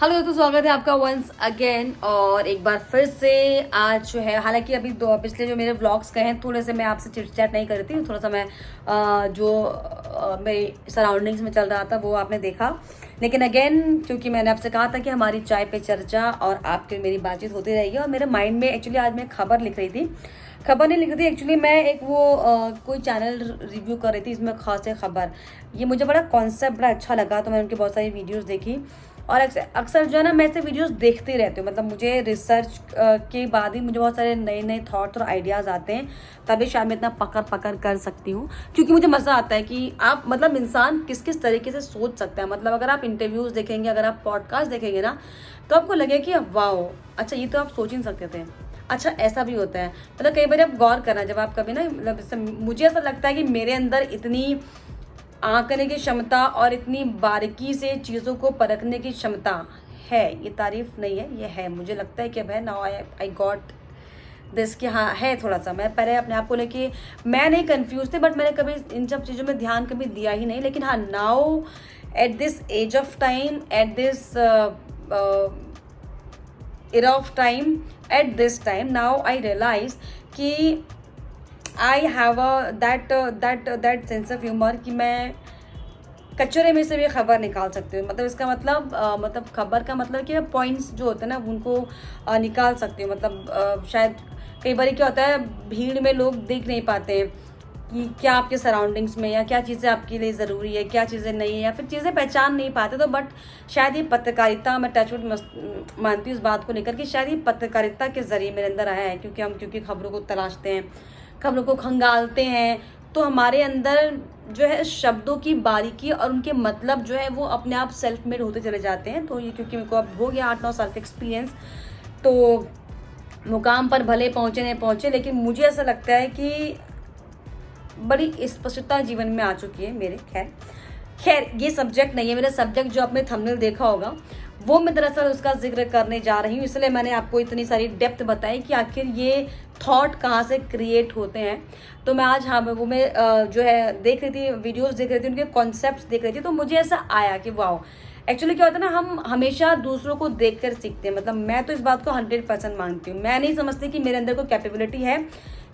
Hello तो स्वागत है आपका वंस अगेन और एक बार फिर से। आज जो है, हालांकि अभी दो पिछले जो मेरे व्लॉग्स गए हैं थोड़े से मैं आपसे चिट चैट नहीं कर रही थी, थोड़ा सा मैं मेरी सराउंडिंग्स में चल रहा था वो आपने देखा। लेकिन अगेन क्योंकि मैंने आपसे कहा था कि हमारी चाय पे चर्चा और आपकी मेरी बातचीत होती रहेगी, और मेरे माइंड में एक्चुअली आज मैं खबर लिख रही थी, खबर नहीं लिख रही थी एक्चुअली, मैं एक कोई चैनल रिव्यू कर रही थी, इसमें खास है खबर। ये मुझे बड़ा कॉन्सेप्ट बड़ा अच्छा लगा, तो मैंने उनकी बहुत सारी वीडियोस देखी। और अक्सर जो है ना, मैं ऐसे वीडियोस देखती रहती हूँ, मतलब मुझे रिसर्च के बाद ही मुझे बहुत सारे नए नए थॉट्स और आइडियाज़ आते हैं, तभी शायद मैं इतना पकड़ कर सकती हूँ। क्योंकि मुझे मज़ा आता है कि आप मतलब इंसान किस किस तरीके से सोच सकता है। मतलब अगर आप इंटरव्यूज़ देखेंगे, अगर आप पॉडकास्ट देखेंगे ना, तो आपको लगे कि वाओ, अच्छा ये तो आप सोच ही नहीं सकते थे, अच्छा ऐसा भी होता है। मतलब कई बार आप गौर करना, जब आप कभी ना, मतलब मुझे ऐसा लगता है कि मेरे अंदर इतनी आंकने की क्षमता और इतनी बारीकी से चीज़ों को परखने की क्षमता है, ये तारीफ नहीं है, ये है। मुझे लगता है कि अब है, नाउ आई गॉट दिस, कि हाँ है थोड़ा सा। मैं पहले अपने आप को लेके मैं नहीं कंफ्यूज थे, बट मैंने कभी इन सब चीज़ों में ध्यान कभी दिया ही नहीं। लेकिन हाँ, now at this age of time, at this era of time, at this time now I realize कि I have that sense of humour कि मैं कचरे में से भी खबर निकाल सकती हूँ। मतलब इसका मतलब खबर का मतलब कि पॉइंट्स जो होते हैं ना, उनको निकाल सकती हूँ। मतलब शायद कई बार क्या होता है, भीड़ में लोग देख नहीं पाते हैं कि क्या आपके सराउंडिंग्स में, या क्या चीज़ें आपके लिए ज़रूरी है, क्या चीज़ें नहीं है, या फिर चीज़ें पहचान नहीं पाते। तो बट शायद ये पत्रकारिता, मैं टचवुड मानती हूँ इस बात को लेकर कि शायद ये पत्रकारिता के ज़रिए मेरे अंदर आया है। क्योंकि खबरों को तलाशते हैं, खबरों को खंगालते हैं, तो हमारे अंदर जो है शब्दों की बारीकी और उनके मतलब जो है वो अपने आप सेल्फ मेड होते चले जाते हैं। तो ये क्योंकि मेरे को अब हो गया 8-9 साल का एक्सपीरियंस, तो मुकाम पर भले पहुँचे नहीं पहुँचे, लेकिन मुझे ऐसा लगता है कि बड़ी स्पष्टता जीवन में आ चुकी है मेरे। खैर ये सब्जेक्ट नहीं है मेरा। सब्जेक्ट जो आपने थंबनेल देखा होगा, वो मैं दरअसल उसका जिक्र करने जा रही हूँ, इसलिए मैंने आपको इतनी सारी डेप्थ बताई कि आखिर ये थॉट कहाँ से क्रिएट होते हैं। तो मैं आज, हाँ, मैं जो है देख रही थी, वीडियोस देख रही थी, उनके कॉन्सेप्ट्स देख रही थी, तो मुझे ऐसा आया कि वाओ, एक्चुअली क्या होता है ना, हम हमेशा दूसरों को देखकर सीखते हैं। मतलब मैं तो इस बात को 100% मानती हूँ। मैं नहीं समझती कि मेरे अंदर कोई कैपेबिलिटी है,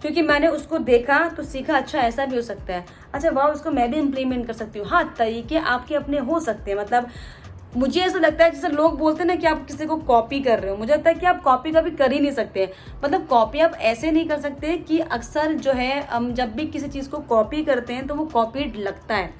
क्योंकि मैंने उसको देखा तो सीखा, अच्छा ऐसा भी हो सकता है, अच्छा वाह, उसको मैं भी इम्प्लीमेंट कर सकती हूँ। हाँ, तरीके आपके अपने हो सकते हैं। मतलब मुझे ऐसा लगता है, जैसे लोग बोलते हैं ना कि आप किसी को कॉपी कर रहे हो, मुझे लगता है कि आप कॉपी कभी कर ही नहीं सकते। मतलब कॉपी आप ऐसे नहीं कर सकते कि अक्सर जो है हम जब भी किसी चीज़ को कॉपी करते हैं तो वो कॉपीड लगता है।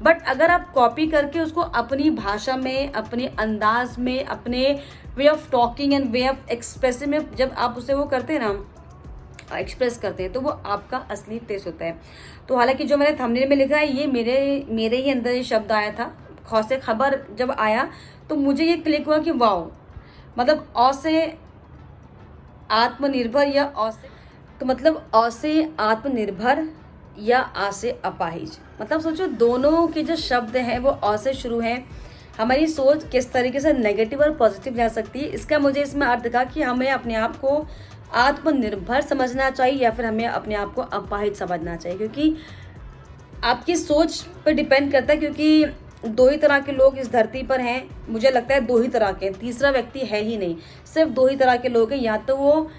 बट अगर आप कॉपी करके उसको अपनी भाषा में, अपने अंदाज में, अपने way of talking and way of expressing में जब आप उसे वो करते हैं ना, एक्सप्रेस करते हैं, तो वो आपका असली टेस्ट होता है। तो हालांकि जो मैंने थंबनेल में लिखा है, ये मेरे ही अंदर ये शब्द आया था। खौसे खबर जब आया तो मुझे ये क्लिक हुआ कि वाओ, मतलब अ से आत्मनिर्भर या अ से, तो मतलब अ से आत्मनिर्भर या आ से अपाहिज। मतलब सोचो, दोनों के जो शब्द हैं वो अ से शुरू हैं। हमारी सोच किस तरीके से नेगेटिव और पॉजिटिव जा सकती है, इसका मुझे इसमें अर्थ था कि हमें अपने आप को आत्मनिर्भर समझना चाहिए या फिर हमें अपने आप को अपाहिज समझना चाहिए। क्योंकि आपकी सोच पर डिपेंड करता है, क्योंकि दो ही तरह के लोग इस धरती पर हैं। मुझे लगता है दो ही तरह के, तीसरा व्यक्ति है ही नहीं। सिर्फ दो ही तरह के लोग हैं, या तो वो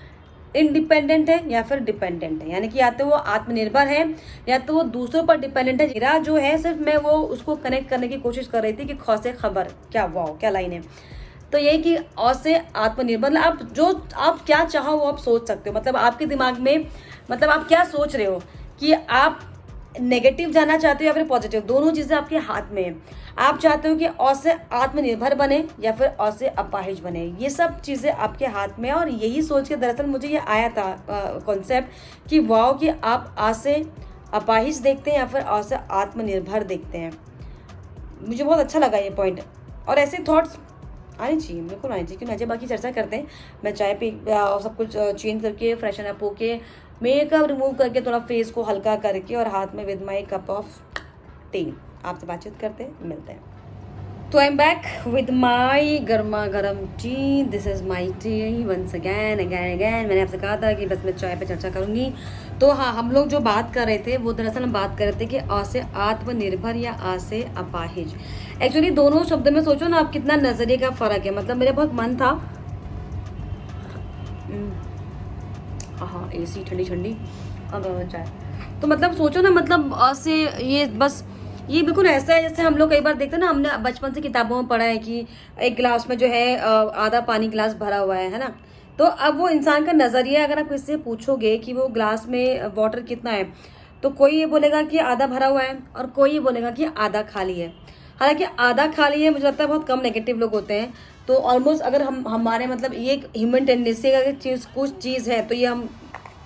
इंडिपेंडेंट है या फिर डिपेंडेंट है। यानी कि या तो वो आत्मनिर्भर है या तो वो दूसरों पर डिपेंडेंट है। मेरा जो है, सिर्फ मैं वो उसको कनेक्ट करने की कोशिश कर रही थी कि खौसे खबर, क्या वाओ, क्या लाइन है। तो यही कि अ से आत्मनिर्भर, आप जो आप क्या चाहो वो आप सोच सकते हो। मतलब आपके दिमाग में, मतलब आप क्या सोच रहे हो, कि आप नेगेटिव जाना चाहते हो या फिर पॉजिटिव, दोनों चीज़ें आपके हाथ में है। आप चाहते हो कि अ से आत्मनिर्भर बने या फिर अ से अपाहिज बने, ये सब चीज़ें आपके हाथ में है। और यही सोच के दरअसल मुझे ये आया था कॉन्सेप्ट कि वाओ, कि आप आ से अपाहिज देखते हैं या फिर अ से आत्मनिर्भर देखते हैं। मुझे बहुत अच्छा लगा ये पॉइंट, और ऐसे थॉट्स आनी चाहिए, बिल्कुल आनी चाहिए, क्यों ना चाहिए। बाकी चर्चा करते हैं। मैं चाय पी, सब कुछ चेंज करके, फ्रेशन अप होके, मेकअप रिमूव करके, थोड़ा फेस को हल्का करके, और हाथ में with my cup of tea आपसे बातचीत करते हैं, मिलते हैं। तो I am back with my गर्मा गर्म tea. This is my tea once again again again. मैंने आपसे कहा था कि बस मैं चाय पे चर्चा करूँगी। तो हाँ, हम लोग जो बात कर रहे थे वो दरअसल हम बात कर रहे थे कि आ से आत्मनिर्भर या आ से अपाहिज। एक्चुअली दोनों शब्दों में सोचो ना आप, कितना नजरिए का फर्क है। मतलब मेरा बहुत मन था, हाँ एसी ठंडी ठंडी और चाय, तो मतलब सोचो ना, मतलब से ये बस ये बिल्कुल ऐसा है जैसे हम लोग कई बार देखते हैं ना, हमने बचपन से किताबों में पढ़ा है कि एक गिलास में जो है आधा पानी गिलास भरा हुआ है ना। तो अब वो इंसान का नजरिया, अगर आप किसी से पूछोगे कि वो गिलास में वाटर कितना है, तो कोई ये बोलेगा कि आधा भरा हुआ है और कोई ये बोलेगा कि आधा खाली है। हालांकि आधा खाली है मुझे लगता है बहुत कम नेगेटिव लोग होते हैं। तो ऑलमोस्ट अगर हम हमारे मतलब ये एक ह्यूमन टेंडेंसी का चीज कुछ चीज़ है, तो ये हम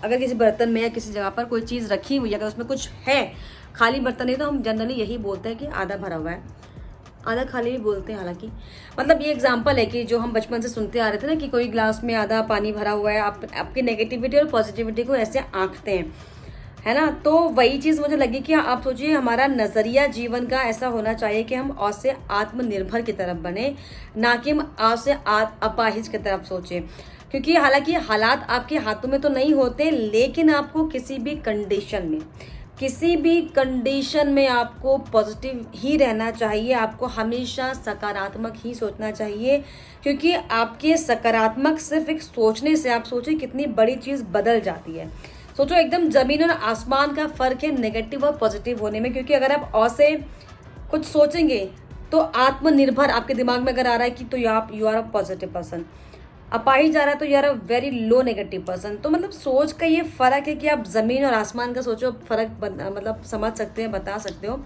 अगर किसी बर्तन में या किसी जगह पर कोई चीज़ रखी हुई है, अगर उसमें कुछ है, खाली बर्तन नहीं, तो हम जनरली यही बोलते हैं कि आधा भरा हुआ है, आधा खाली भी बोलते हैं। हालांकि मतलब ये एग्जांपल है कि जो हम बचपन से सुनते आ रहे थे ना कि कोई ग्लास में आधा पानी भरा हुआ है, आप आपकी नेगेटिविटी और पॉजिटिविटी को ऐसे आंकते हैं, है ना। तो वही चीज़ मुझे लगी कि आप सोचिए हमारा नज़रिया जीवन का ऐसा होना चाहिए कि हम अ से आत्मनिर्भर की तरफ बने, ना कि हम आ से अपाहिज की तरफ सोचें। क्योंकि हालांकि हालात आपके हाथों में तो नहीं होते, लेकिन आपको किसी भी कंडीशन में आपको पॉजिटिव ही रहना चाहिए, आपको हमेशा सकारात्मक ही सोचना चाहिए। क्योंकि आपके सकारात्मक सिर्फ एक सोचने से, आप सोचिए कितनी बड़ी चीज़ बदल जाती है। सोचो एकदम जमीन और आसमान का फर्क है नेगेटिव और पॉजिटिव होने में। क्योंकि अगर आप अ से कुछ सोचेंगे तो आत्मनिर्भर आपके दिमाग में अगर आ रहा है कि तो you are a positive person, अपाहिज जा रहा है तो you are a very low negative person. तो मतलब सोच का ये फर्क है कि आप जमीन और आसमान का सोचो, फर्क मतलब समझ सकते हैं, बता सकते हो।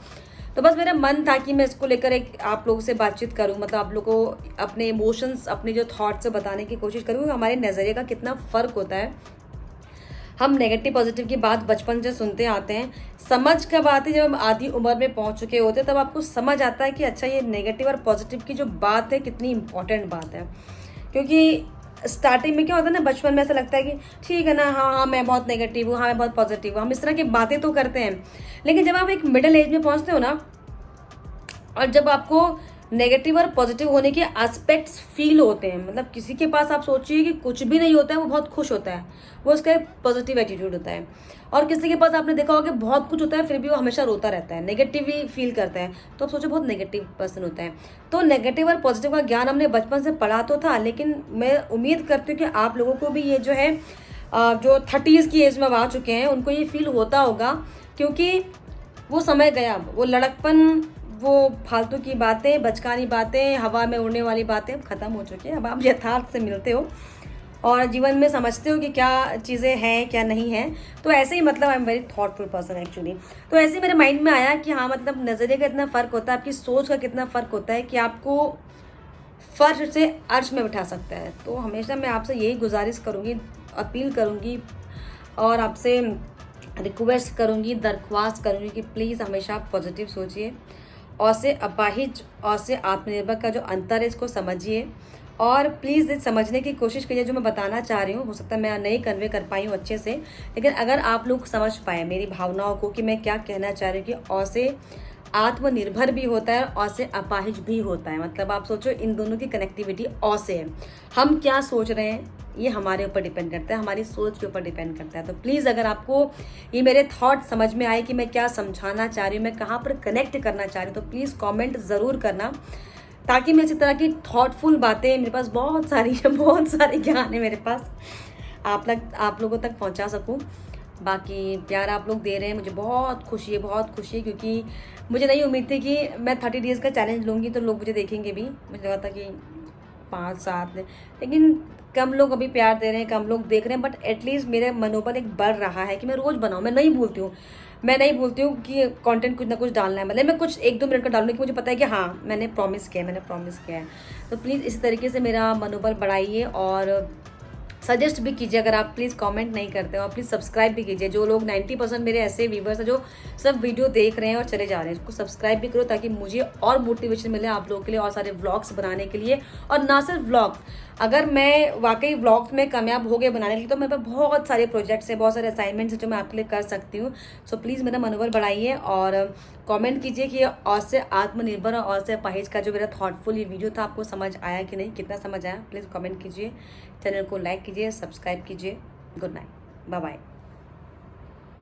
तो बस मेरा मन था कि मैं इसको लेकर एक आप लोगों से बातचीत करूं, मतलब आप लोगों को अपने इमोशंस, अपने जो थॉट्स से बताने की कोशिश करूँ, हमारे नज़रिए का कितना फ़र्क होता है। हम नेगेटिव पॉजिटिव की बात बचपन से सुनते आते हैं, समझ कब आती है जब हम आधी उम्र में पहुंच चुके होते हैं, तब आपको समझ आता है कि अच्छा ये नेगेटिव और पॉजिटिव की जो बात है कितनी इंपॉर्टेंट बात है। क्योंकि स्टार्टिंग में क्या होता है ना, बचपन में ऐसा लगता है कि ठीक है ना, हाँ हाँ मैं बहुत नेगेटिव हूँ, हाँ मैं बहुत पॉजिटिव हूँ, हम इस तरह की बातें तो करते हैं। लेकिन जब आप एक मिडिल एज में पहुंचते हो ना, और जब आपको नेगेटिव और पॉजिटिव होने के एस्पेक्ट्स फील होते हैं, मतलब किसी के पास आप सोचिए कि कुछ भी नहीं होता है, वो बहुत खुश होता है, वो उसका एक पॉजिटिव एटीट्यूड होता है। और किसी के पास आपने देखा होगा कि बहुत कुछ होता है फिर भी वो हमेशा रोता रहता है, नेगेटिव ही फील करता है, तो आप सोचो बहुत नेगेटिव पर्सन होता है। तो नेगेटिव और पॉजिटिव का ज्ञान हमने बचपन से पढ़ा तो था, लेकिन मैं उम्मीद करती हूँ कि आप लोगों को भी ये जो है जो 30s की एज में आ चुके हैं उनको ये फील होता होगा। क्योंकि वो समय गया, वो लड़कपन, वो फालतू की बातें, बचकानी बातें, हवा में उड़ने वाली बातें अब खत्म हो चुकी है। अब आप यथार्थ से मिलते हो और जीवन में समझते हो कि क्या चीज़ें हैं क्या नहीं है। तो ऐसे ही मतलब I am very thoughtful person actually. तो ऐसे ही मेरे माइंड में आया कि हाँ मतलब नज़रिए का इतना फ़र्क होता है, आपकी सोच का कितना फ़र्क होता है कि आपको फर्श से अर्श में बिठा सकता है। तो हमेशा मैं आपसे यही गुजारिश करूँगी, अपील करूँगी और आपसे रिक्वेस्ट करूँगी, दरख्वास्त करूँगी कि प्लीज़ हमेशा पॉजिटिव सोचिए। और से अपाहिज और से आत्मनिर्भर का जो अंतर है इसको समझिए, और प्लीज़ इस समझने की कोशिश कीजिए जो मैं बताना चाह रही हूँ। हो सकता है मैं नहीं कन्वे कर पाई हूँ अच्छे से, लेकिन अगर आप लोग समझ पाए मेरी भावनाओं को कि मैं क्या कहना चाह रही हूँ कि और से आत्मनिर्भर भी होता है और से अपाहिज भी होता है। मतलब आप सोचो इन दोनों की कनेक्टिविटी और से है। हम क्या सोच रहे हैं ये हमारे ऊपर डिपेंड करता है, हमारी सोच के ऊपर डिपेंड करता है। तो प्लीज़ अगर आपको ये मेरे थॉट समझ में आए कि मैं क्या समझाना चाह रही हूँ, मैं कहाँ पर कनेक्ट करना चाह रही हूँ, तो प्लीज़ कमेंट ज़रूर करना, ताकि मैं इसी तरह की थॉटफुल बातें, मेरे पास बहुत सारी बहुत सारे ज्ञान है मेरे पास, आप लोगों तक पहुँचा सकूँ। बाकी प्यार आप लोग दे रहे हैं, मुझे बहुत खुशी है, बहुत खुशी है। क्योंकि मुझे नहीं उम्मीद थी कि मैं 30 डेज़ का चैलेंज लूँगी तो लोग मुझे देखेंगे भी। मुझे लगा था कि 5-7, लेकिन कम लोग अभी प्यार दे रहे हैं, कम लोग देख रहे हैं। बट एटलीस्ट मेरे मनोबल एक बढ़ रहा है कि मैं रोज़ बनाऊँ। मैं नहीं भूलती हूँ कि कंटेंट कुछ ना कुछ डालना है। मतलब मैं कुछ 1-2 मिनट का डालूंगी कि मुझे पता है कि हाँ मैंने प्रॉमिस किया है। तो प्लीज़ इसी तरीके से मेरा मनोबल बढ़ाइए और सजेस्ट भी कीजिए। अगर आप प्लीज़ कमेंट नहीं करते हो, और प्लीज़ सब्सक्राइब भी कीजिए। जो लोग 90% मेरे ऐसे व्यूवर्स हैं जो सब वीडियो देख रहे हैं और चले जा रहे हैं, उसको सब्सक्राइब भी करो ताकि मुझे और मोटिवेशन मिले आप लोगों के लिए और सारे व्लॉग्स बनाने के लिए। और ना सिर्फ व्लॉग, अगर मैं वाकई व्लॉग्स में कामयाब हो गए बनाने के लिए तो मेरे पास बहुत सारे प्रोजेक्ट्स हैं, बहुत सारे असाइनमेंट्स हैं जो मैं आपके लिए कर सकती हूँ। सो प्लीज़ मेरा मनोबल बढ़ाइए और कमेंट कीजिए कि और से आत्मनिर्भर और से अपाहिज का जो मेरा थॉटफुल ये वीडियो था आपको समझ आया कि नहीं, कितना समझ आया। प्लीज़ कमेंट कीजिए, चैनल को लाइक कीजिए, सब्सक्राइब कीजिए। Good night, bye bye.